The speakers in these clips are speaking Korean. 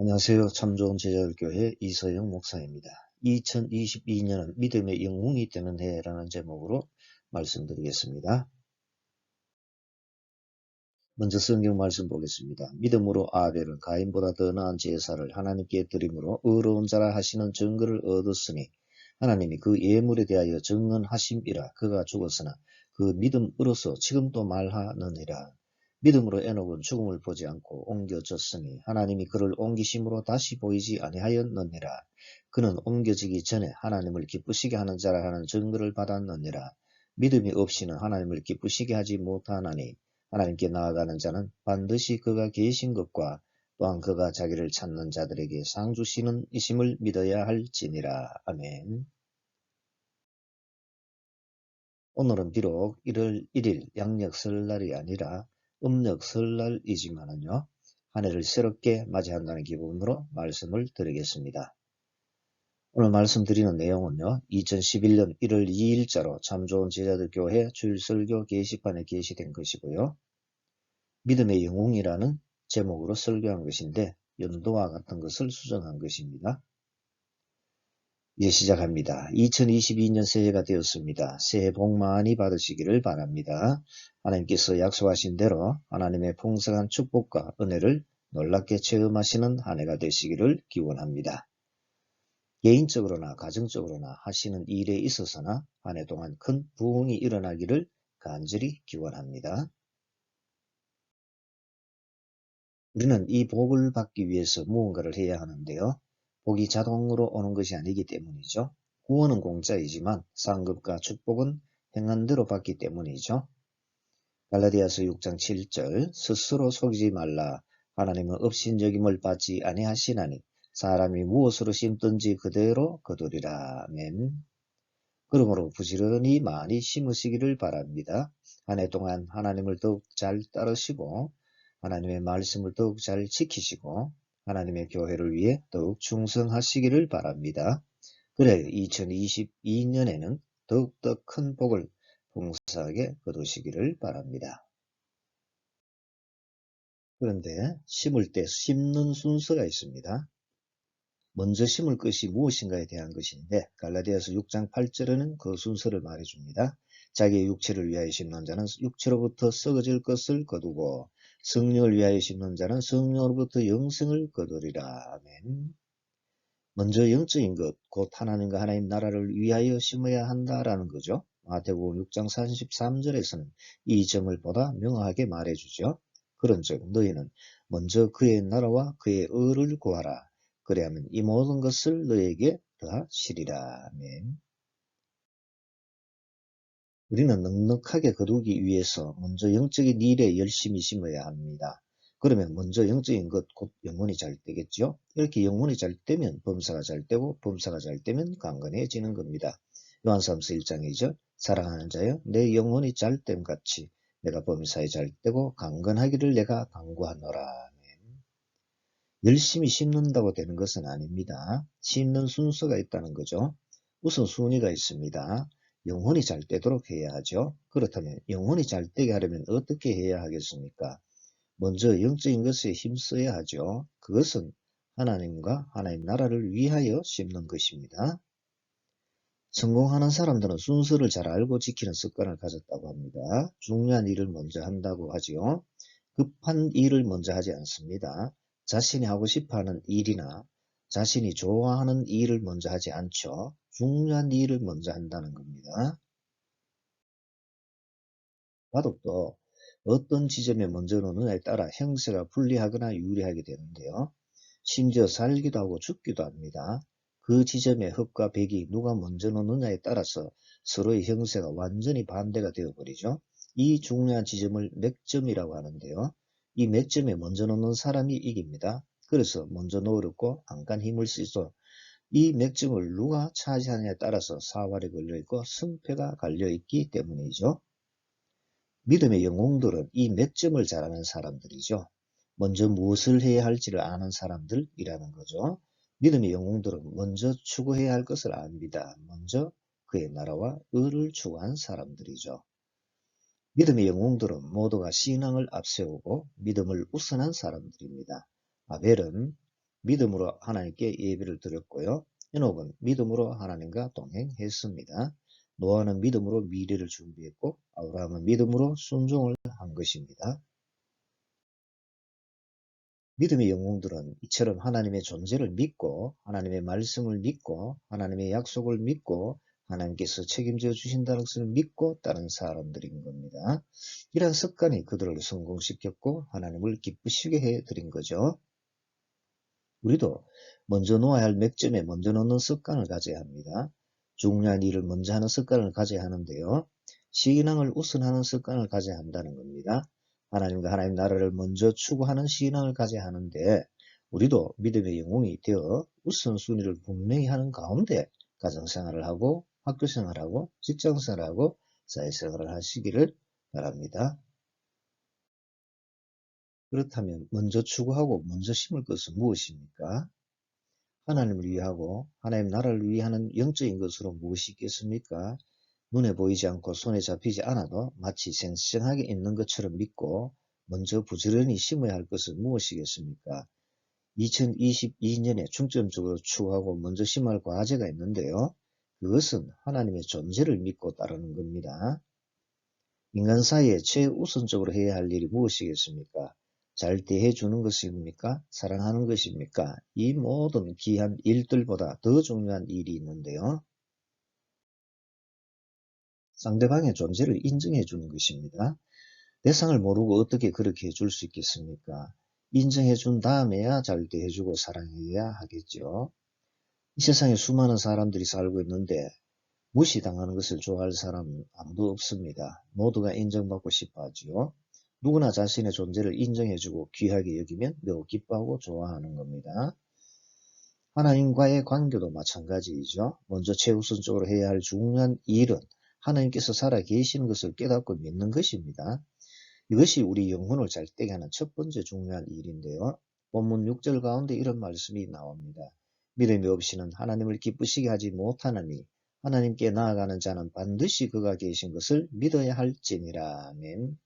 안녕하세요. 참 좋은 제자들교회 이서영 목사입니다. 2022년은 믿음의 영웅이 되는 해라는 제목으로 말씀드리겠습니다. 먼저 성경 말씀 보겠습니다. 믿음으로 아벨은 가인보다 더 나은 제사를 하나님께 드림으로 의로운 자라 하시는 증거를 얻었으니 하나님이 그 예물에 대하여 증언하심이라. 그가 죽었으나 그 믿음으로서 지금도 말하느니라. 믿음으로 에녹은 죽음을 보지 않고 옮겨졌으니 하나님이 그를 옮기심으로 다시 보이지 아니하였느니라. 그는 옮겨지기 전에 하나님을 기쁘시게 하는 자라 하는 증거를 받았느니라. 믿음이 없이는 하나님을 기쁘시게 하지 못하나니 하나님께 나아가는 자는 반드시 그가 계신 것과 또한 그가 자기를 찾는 자들에게 상 주시는 이심을 믿어야 할지니라. 아멘. 오늘은 비록 1월 1일 양력 설날이 아니라 음력 설날이지만은요, 한 해를 새롭게 맞이한다는 기분으로 말씀을 드리겠습니다. 오늘 말씀드리는 내용은요, 2011년 1월 2일자로 참 좋은 제자들 교회 주일설교 게시판에 게시된 것이고요. 믿음의 영웅이라는 제목으로 설교한 것인데 연도와 같은 것을 수정한 것입니다. 이제 시작합니다. 2022년 새해가 되었습니다. 새해 복 많이 받으시기를 바랍니다. 하나님께서 약속하신 대로 하나님의 풍성한 축복과 은혜를 놀랍게 체험하시는 한 해가 되시기를 기원합니다. 개인적으로나 가정적으로나 하시는 일에 있어서나 한 해 동안 큰 부흥이 일어나기를 간절히 기원합니다. 우리는 이 복을 받기 위해서 무언가를 해야 하는데요. 복이 자동으로 오는 것이 아니기 때문이죠. 구원은 공짜이지만 상급과 축복은 행한 대로 받기 때문이죠. 갈라디아서 6장 7절 스스로 속이지 말라. 하나님은 업신여김을 받지 아니하시나니 사람이 무엇으로 심든지 그대로 거두리라. 아멘. 그러므로 부지런히 많이 심으시기를 바랍니다. 한 해 동안 하나님을 더욱 잘 따르시고 하나님의 말씀을 더욱 잘 지키시고 하나님의 교회를 위해 더욱 충성하시기를 바랍니다. 그래 2022년에는 더욱더 큰 복을 풍성하게 거두시기를 바랍니다. 그런데 심을 때 심는 순서가 있습니다. 먼저 심을 것이 무엇인가에 대한 것인데 갈라디아서 6장 8절에는 그 순서를 말해줍니다. 자기의 육체를 위하여 심는 자는 육체로부터 썩어질 것을 거두고 성령을 위하여 심는 자는 성령으로부터 영생을 거두리라. 아멘. 먼저 영적인 것, 곧 하나님과 하나님 나라를 위하여 심어야 한다라는 거죠. 마태복음 6장 43절에서는 이 점을 보다 명확하게 말해주죠. 그런즉 너희는 먼저 그의 나라와 그의 의를 구하라. 그래야면 이 모든 것을 너에게 더하시리라. 아멘. 우리는 넉넉하게 거두기 위해서 먼저 영적인 일에 열심히 심어야 합니다. 그러면 먼저 영적인 것, 곧 영혼이 잘 되겠죠. 이렇게 영혼이 잘 되면 범사가 잘 되고 범사가 잘 되면 강건해지는 겁니다. 요한삼서 1장이죠. 사랑하는 자여 내 영혼이 잘됨 같이 내가 범사에 잘 되고 강건하기를 내가 간구하노라. 열심히 심는다고 되는 것은 아닙니다. 심는 순서가 있다는 거죠. 우선 순위가 있습니다. 영혼이 잘 되도록 해야 하죠. 그렇다면 영혼이 잘 되게 하려면 어떻게 해야 하겠습니까? 먼저 영적인 것에 힘써야 하죠. 그것은 하나님과 하나님 나라를 위하여 심는 것입니다. 성공하는 사람들은 순서를 잘 알고 지키는 습관을 가졌다고 합니다. 중요한 일을 먼저 한다고 하지요. 급한 일을 먼저 하지 않습니다. 자신이 하고 싶어하는 일이나 자신이 좋아하는 일을 먼저 하지 않죠. 중요한 일을 먼저 한다는 겁니다. 바둑도 어떤 지점에 먼저 놓느냐에 따라 형세가 불리하거나 유리하게 되는데요. 심지어 살기도 하고 죽기도 합니다. 그 지점의 흑과 백이 누가 먼저 놓느냐에 따라서 서로의 형세가 완전히 반대가 되어버리죠. 이 중요한 지점을 맥점이라고 하는데요. 이 맥점에 먼저 놓는 사람이 이깁니다. 그래서 먼저 놓으려고 안간 힘을 쓰죠. 이 맥점을 누가 차지하느냐에 따라서 사활이 걸려있고 승패가 갈려있기 때문이죠. 믿음의 영웅들은 이 맥점을 잘 아는 사람들이죠. 먼저 무엇을 해야 할지를 아는 사람들이라는 거죠. 믿음의 영웅들은 먼저 추구해야 할 것을 압니다. 먼저 그의 나라와 의를 추구한 사람들이죠. 믿음의 영웅들은 모두가 신앙을 앞세우고 믿음을 우선한 사람들입니다. 아벨은 믿음으로 하나님께 예배를 드렸고요. 에녹은 믿음으로 하나님과 동행했습니다. 노아는 믿음으로 미래를 준비했고 아브라함은 믿음으로 순종을 한 것입니다. 믿음의 영웅들은 이처럼 하나님의 존재를 믿고 하나님의 말씀을 믿고 하나님의 약속을 믿고 하나님께서 책임져 주신다는 것을 믿고 따른 사람들인 겁니다. 이러한 습관이 그들을 성공시켰고 하나님을 기쁘시게 해드린 거죠. 우리도 먼저 놓아야 할 맥점에 먼저 놓는 습관을 가져야 합니다. 중요한 일을 먼저 하는 습관을 가져야 하는데요. 신앙을 우선하는 습관을 가져야 한다는 겁니다. 하나님과 하나님 나라를 먼저 추구하는 신앙을 가져야 하는데 우리도 믿음의 영웅이 되어 우선순위를 분명히 하는 가운데 가정생활을 하고 학교생활을 하고 직장생활을 하고 사회생활을 하시기를 바랍니다. 그렇다면 먼저 추구하고 먼저 심을 것은 무엇입니까? 하나님을 위하고 하나님 나라를 위하는 영적인 것으로 무엇이 있겠습니까? 눈에 보이지 않고 손에 잡히지 않아도 마치 생생하게 있는 것처럼 믿고 먼저 부지런히 심어야 할 것은 무엇이겠습니까? 2022년에 중점적으로 추구하고 먼저 심어야 할 과제가 있는데요. 그것은 하나님의 존재를 믿고 따르는 겁니다. 인간 사이에 최우선적으로 해야 할 일이 무엇이겠습니까? 잘 대해주는 것입니까? 사랑하는 것입니까? 이 모든 귀한 일들보다 더 중요한 일이 있는데요. 상대방의 존재를 인정해 주는 것입니다. 대상을 모르고 어떻게 그렇게 해줄 수 있겠습니까? 인정해 준 다음에야 잘 대해주고 사랑해야 하겠죠. 이 세상에 수많은 사람들이 살고 있는데 무시당하는 것을 좋아할 사람은 아무도 없습니다. 모두가 인정받고 싶어 하지요. 누구나 자신의 존재를 인정해주고 귀하게 여기면 매우 기뻐하고 좋아하는 겁니다. 하나님과의 관계도 마찬가지이죠. 먼저 최우선적으로 해야 할 중요한 일은 하나님께서 살아 계시는 것을 깨닫고 믿는 것입니다. 이것이 우리 영혼을 잘되게 하는 첫 번째 중요한 일인데요. 본문 6절 가운데 이런 말씀이 나옵니다. 믿음이 없이는 하나님을 기쁘시게 하지 못하나니 하나님께 나아가는 자는 반드시 그가 계신 것을 믿어야 할지니라. 아멘.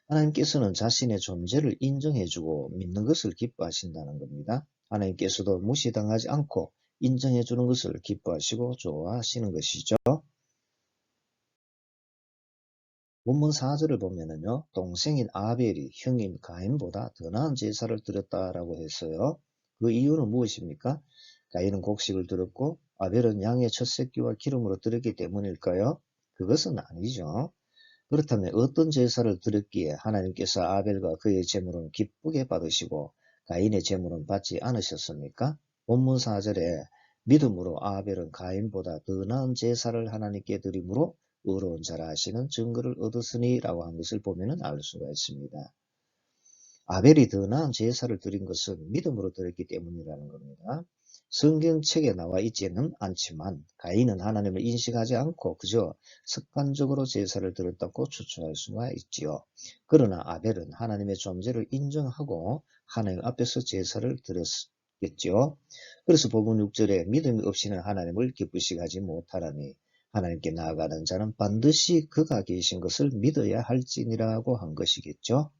하나님께서는 자신의 존재를 인정해주고 믿는 것을 기뻐하신다는 겁니다. 하나님께서도 무시당하지 않고 인정해주는 것을 기뻐하시고 좋아하시는 것이죠. 본문 4절을 보면은요, 동생인 아벨이 형인 가인보다 더 나은 제사를 드렸다라고 했어요. 그 이유는 무엇입니까? 가인은 곡식을 드렸고 아벨은 양의 첫 새끼와 기름으로 드렸기 때문일까요? 그것은 아니죠. 그렇다면 어떤 제사를 드렸기에 하나님께서 아벨과 그의 제물은 기쁘게 받으시고 가인의 제물은 받지 않으셨습니까? 본문 4절에 믿음으로 아벨은 가인보다 더 나은 제사를 하나님께 드림으로 의로운 자라 하시는 증거를 얻었으니 라고 한 것을 보면 알 수가 있습니다. 아벨이 더 나은 제사를 드린 것은 믿음으로 드렸기 때문이라는 겁니다. 성경책에 나와 있지는 않지만 가인은 하나님을 인식하지 않고 그저 습관적으로 제사를 드렸다고 추측할 수가 있지요. 그러나 아벨은 하나님의 존재를 인정하고 하나님 앞에서 제사를 드렸겠지요. 그래서 본문 6절에 믿음이 없이는 하나님을 기쁘시게 하지 못하라니 하나님께 나아가는 자는 반드시 그가 계신 것을 믿어야 할지니라고 한 것이겠죠.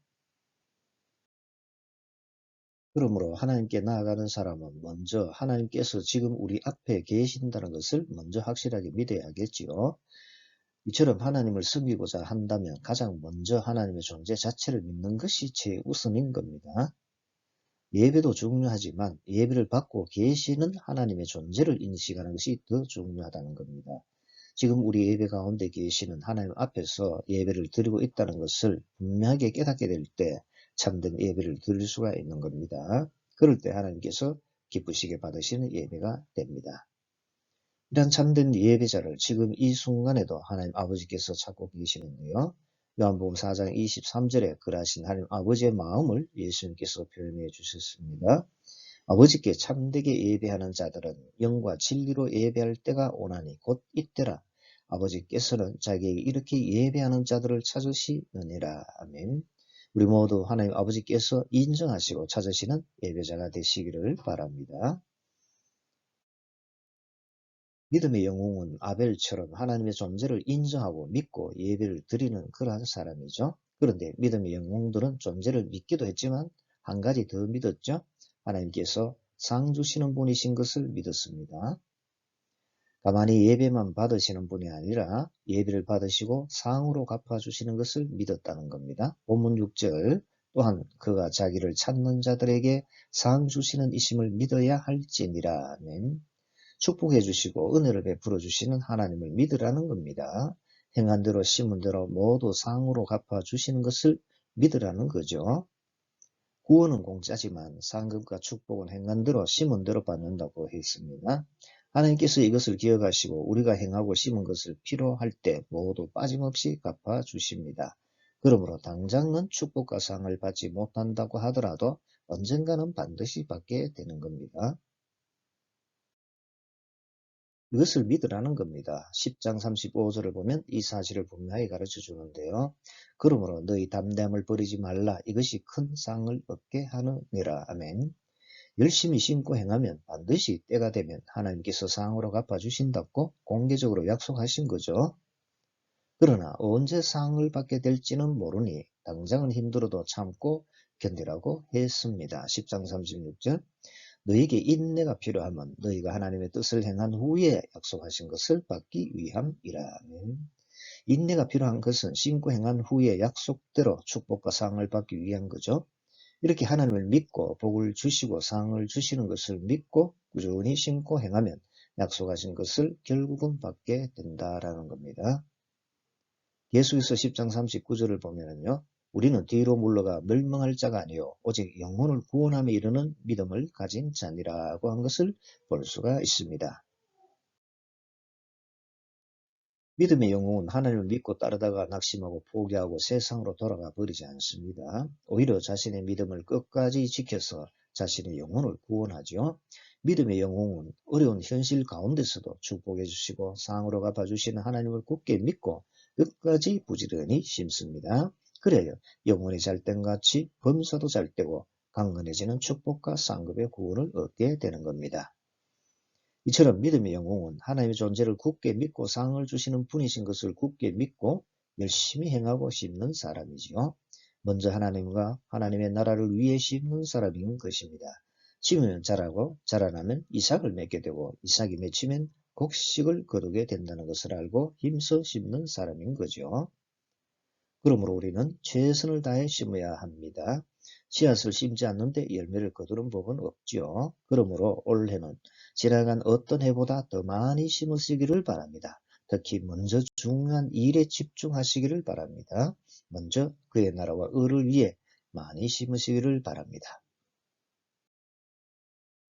그러므로 하나님께 나아가는 사람은 먼저 하나님께서 지금 우리 앞에 계신다는 것을 먼저 확실하게 믿어야겠지요. 이처럼 하나님을 섬기고자 한다면 가장 먼저 하나님의 존재 자체를 믿는 것이 최우선인 겁니다. 예배도 중요하지만 예배를 받고 계시는 하나님의 존재를 인식하는 것이 더 중요하다는 겁니다. 지금 우리 예배 가운데 계시는 하나님 앞에서 예배를 드리고 있다는 것을 분명하게 깨닫게 될 때 참된 예배를 드릴 수가 있는 겁니다. 그럴 때 하나님께서 기쁘시게 받으시는 예배가 됩니다. 이런 참된 예배자를 지금 이 순간에도 하나님 아버지께서 찾고 계시는데요. 요한복음 4장 23절에 그러하신 하나님 아버지의 마음을 예수님께서 표현해 주셨습니다. 아버지께 참되게 예배하는 자들은 영과 진리로 예배할 때가 오나니 곧 이때라. 아버지께서는 자기에게 이렇게 예배하는 자들을 찾으시느니라. 아멘. 우리 모두 하나님 아버지께서 인정하시고 찾으시는 예배자가 되시기를 바랍니다. 믿음의 영웅은 아벨처럼 하나님의 존재를 인정하고 믿고 예배를 드리는 그러한 사람이죠. 그런데 믿음의 영웅들은 존재를 믿기도 했지만 한 가지 더 믿었죠. 하나님께서 상 주시는 분이신 것을 믿었습니다. 가만히 예배만 받으시는 분이 아니라 예배를 받으시고 상으로 갚아주시는 것을 믿었다는 겁니다. 본문 6절 또한 그가 자기를 찾는 자들에게 상 주시는 이심을 믿어야 할지니라. 아멘. 축복해 주시고 은혜를 베풀어 주시는 하나님을 믿으라는 겁니다. 행한 대로 심은 대로 모두 상으로 갚아 주시는 것을 믿으라는 거죠. 구원은 공짜지만 상급과 축복은 행한 대로 심은 대로 받는다고 했습니다. 하나님께서 이것을 기억하시고 우리가 행하고 심은 것을 필요할 때 모두 빠짐없이 갚아 주십니다. 그러므로 당장은 축복과 상을 받지 못한다고 하더라도 언젠가는 반드시 받게 되는 겁니다. 이것을 믿으라는 겁니다. 10장 35절을 보면 이 사실을 분명히 가르쳐 주는데요. 그러므로 너희 담대함을 버리지 말라. 이것이 큰 상을 얻게 하느니라. 아멘. 열심히 심고 행하면 반드시 때가 되면 하나님께서 상으로 갚아주신다고 공개적으로 약속하신 거죠. 그러나 언제 상을 받게 될지는 모르니 당장은 힘들어도 참고 견디라고 했습니다. 10장 36절 너에게 인내가 필요하면 너희가 하나님의 뜻을 행한 후에 약속하신 것을 받기 위함이라. 인내가 필요한 것은 심고 행한 후에 약속대로 축복과 상을 받기 위한 거죠. 이렇게 하나님을 믿고 복을 주시고 상을 주시는 것을 믿고 꾸준히 심고 행하면 약속하신 것을 결국은 받게 된다라는 겁니다. 예수께서 10장 39절을 보면은요. 우리는 뒤로 물러가 멸망할 자가 아니요 오직 영혼을 구원함에 이르는 믿음을 가진 자니라고 한 것을 볼 수가 있습니다. 믿음의 영웅은 하나님을 믿고 따르다가 낙심하고 포기하고 세상으로 돌아가 버리지 않습니다. 오히려 자신의 믿음을 끝까지 지켜서 자신의 영혼을 구원하죠. 믿음의 영웅은 어려운 현실 가운데서도 축복해 주시고 상으로 갚아주시는 하나님을 굳게 믿고 끝까지 부지런히 심습니다. 그래야 영혼이 잘된같이 범사도 잘되고 강건해지는 축복과 상급의 구원을 얻게 되는 겁니다. 이처럼 믿음의 영웅은 하나님의 존재를 굳게 믿고 상을 주시는 분이신 것을 굳게 믿고 열심히 행하고 심는 사람이지요. 먼저 하나님과 하나님의 나라를 위해 심는 사람인 것입니다. 심으면 자라고 자라나면 이삭을 맺게 되고 이삭이 맺히면 곡식을 거두게 된다는 것을 알고 힘써 심는 사람인 거죠. 그러므로 우리는 최선을 다해 심어야 합니다. 씨앗을 심지 않는데 열매를 거두는 법은 없지요. 그러므로 올해는 지나간 어떤 해보다 더 많이 심으시기를 바랍니다. 특히 먼저 중요한 일에 집중하시기를 바랍니다. 먼저 그의 나라와 의를 위해 많이 심으시기를 바랍니다.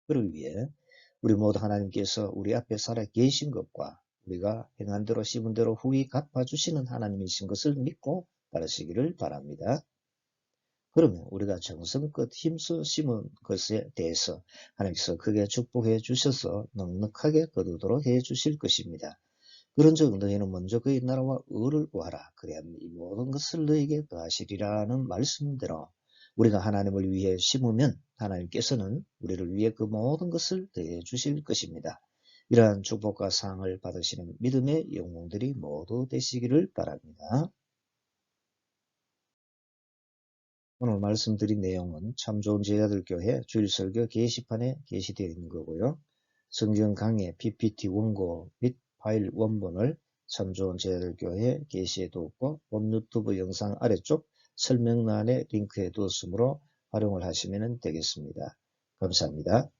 그를 위해 우리 모두 하나님께서 우리 앞에 살아 계신 것과 우리가 행한 대로 심은 대로 후히 갚아주시는 하나님이신 것을 믿고 따르시기를 바랍니다. 그러면 우리가 정성껏 힘써 심은 것에 대해서 하나님께서 크게 축복해 주셔서 넉넉하게 거두도록 해 주실 것입니다. 그런즉 너희는 먼저 그의 나라와 의를 구하라. 그래야만 이 모든 것을 너희에게 더하시리라는 말씀대로 우리가 하나님을 위해 심으면 하나님께서는 우리를 위해 그 모든 것을 더해 주실 것입니다. 이러한 축복과 상을 받으시는 믿음의 영웅들이 모두 되시기를 바랍니다. 오늘 말씀드린 내용은 참 좋은 제자들교회 주일설교 게시판에 게시되어 있는 거고요. 성경 강의 PPT 원고 및 파일 원본을 참 좋은 제자들교회 게시해 두었고 본 유튜브 영상 아래쪽 설명란에 링크해 두었으므로 활용을 하시면 되겠습니다. 감사합니다.